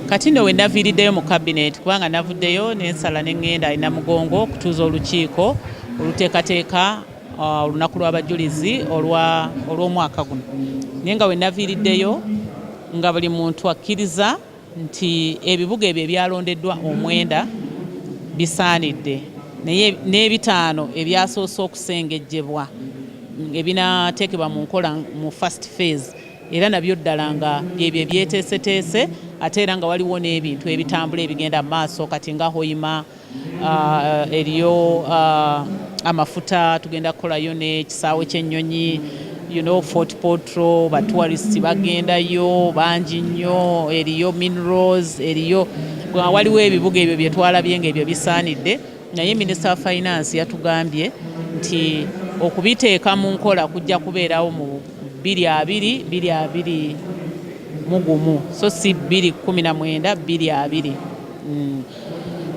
kati nno we naviiriddeyo mu cabinet kubanga navuddeyo nensala neŋŋenda alina mugongo okutuuza olukiiko oluteekateeka olunaku lw'abajulizi olw'omwaka guno naye nga we naviiriddeyo nga buli muntu akkiriza nti ebibuga ebyo ebyalondeddwa 9 bisaanidde naye n'ebitaano ebyasoose okusengejjebwa ebinateekebwa mu nkola mu first phase era nabyo ddala nga byebyo ebyeteeseteese ate era nga waliwo n'ebintu ebitambula ebigenda mu maaso kati nga hoima eriyo amafuta tugenda kukolayo n'ekisaawe ky'ennyonyi Fort Potro batourists bagendayo bangi nnyo eriyo minerals eriyo waliwo ebibuga ebyo bye twalabye ng'ebyo bisaanidde naye Minister of Finance yatugambye nti okubiteeka mu nkola kujja kubeerawo mu 2021 so si 2019 2020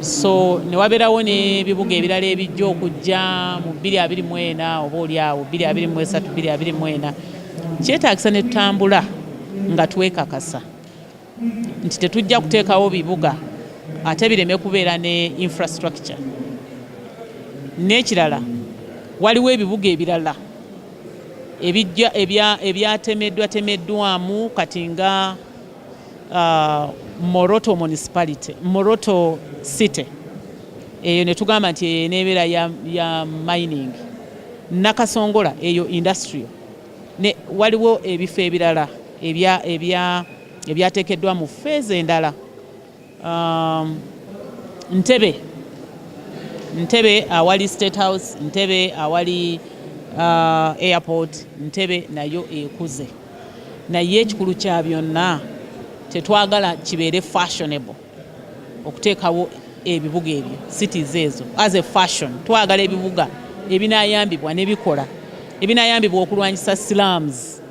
so ne wabeerawo n'ebibuga ebirala ebijja okujja mu 2024 oba oliawo 2023 2024 kyetaagisa ne tutambula nga twekakasa nti tetujja kuteekawo bibuga ate bireme kubeera ne infrastructure n'ekirala waliwo ebibuga ebirala ebyatemeddwamu kati nga Moroto municipality Moroto city eyo ne tugamba nti nebeera ya mining Nakasongola eyo industrial ne waliwo ebifo ebirala ebyateekeddwa mu phase endala Ntebe awali State House Ntebe awali airport Ntebe nayo ekuze naye ekikulu kya byonna tetwagala kibeere fashionable okuteekawo ebibuga ebyo cities ezo as a fashion twagala ebibuga ebinayambibwa nebikola ebinayambibwa okulwanyisa slums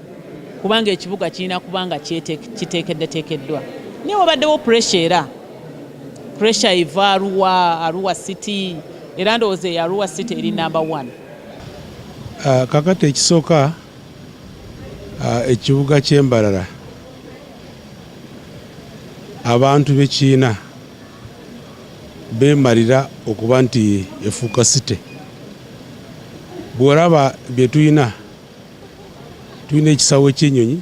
kubanga ekibuga kirina kubanga kiteekeddwa naye wabaddewo pressure eva Arua City era ndowooza Arua City eri number 1 kakati ekisooka ekibuga ky'Embarara abantu b'ekiina beemalira okuba nti efuuka site bw'olaba bye tulina ekisaawe ky'ennyonyi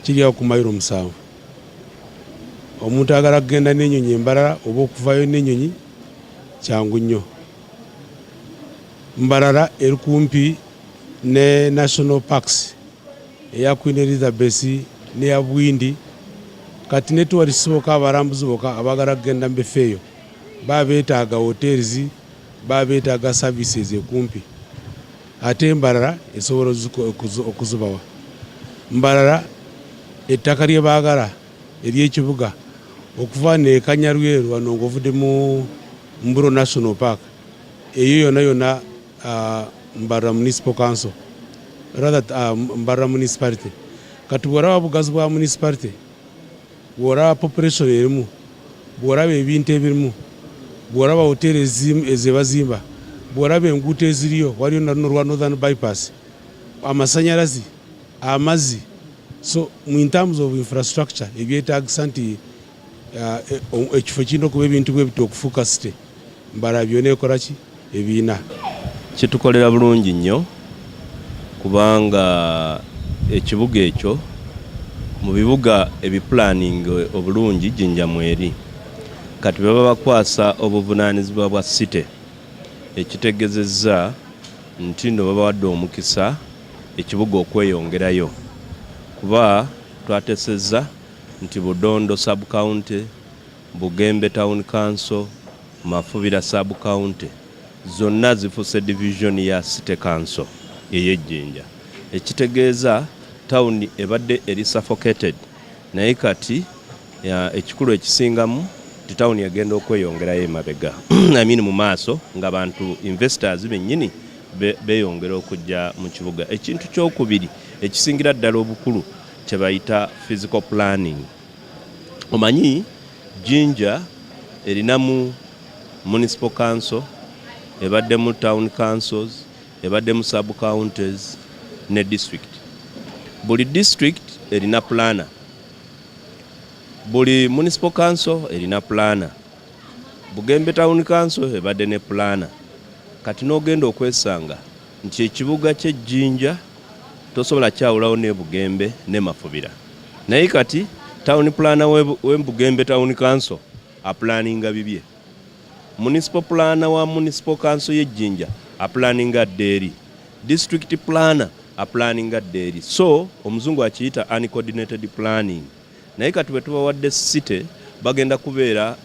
kiri awo ku mayiro 7 omuntu agala kugenda n'ennyonyi Embarara oba okuvayo n'ennyonyi kyangu nnyo. Mbarara eri kumpi ne National Parks eya Queen Elizabeth n'eya Bwindi kati ne tuwalisiboka abarambuzi boka abagala kugenda mbefeeyo babeetaaga hotels babeetaaga services ekumpi ate Mbarara esobola okuzubawa. Mbarara ettaka lye baagala ery'ekibuga okuva ne Kanyarweru wano ng'ovudde mu Mburo National Park eyo yonna Mbarara Municipal Council rather Mbarara Municipality kati bw'olaba bugazi bwa municipality bw'olaba population erimu bw'olaba ebintu ebirimu bw'olaba hoteli ezebazimba bw'olaba enguuto eziriyo waliyo n'olwa Northern Bypass amasanyalazi amazzi so in terms of infrastructure ebyetaagisa nti ekifo kirina okuba ebintu bwe bito okufuuka site Mbarara byonna ekola ki ebiina kitukolera bulungi nnyo kubanga ekibuga ekyo mu bibuga ebipulaning obulungi Jinja mweri kati baba bakwasa obuvunaanyizibwa bwa site ekitegezezza nti nno babawadde omukisa ekibuga okweyongerayo kuba twatesezza nti Budondo sub county Bugembe town council Mafubira sub county zonna zifuse division ya city council ey'Ejjinja ekitegeeza town ebadde eri suffocated naye kati ekikulu ekisingamu ti town yagenda okweyongerayo emabega I mu maaso nga bantu investors bennyini beyongera okujja mu kibuga. Ekintu kyokubiri ekisingira ddala obukulu kye bayita physical planning. Omanyi Jinja erinamu municipal council ebaddemu town councils ebaddemu sub counties ne district. Buli district erina planner buli municipal council erina plana, Bugembe town council ebadde ne plana. Kati n'ogenda okwesanga nti ekibuga ky'Ejjinja tosobola kyawulawo ne Bugembe ne Mafubira. Naye kati town plana we Bugembe town council aplaninga bibye. Municipal plana wa municipal council y'Ejjinja aplaninga dderi. District plana aplaninga dderi. So omuzungu akiyita uncoordinated planning. Naye kati bwe tubawadde city bagenda kubeera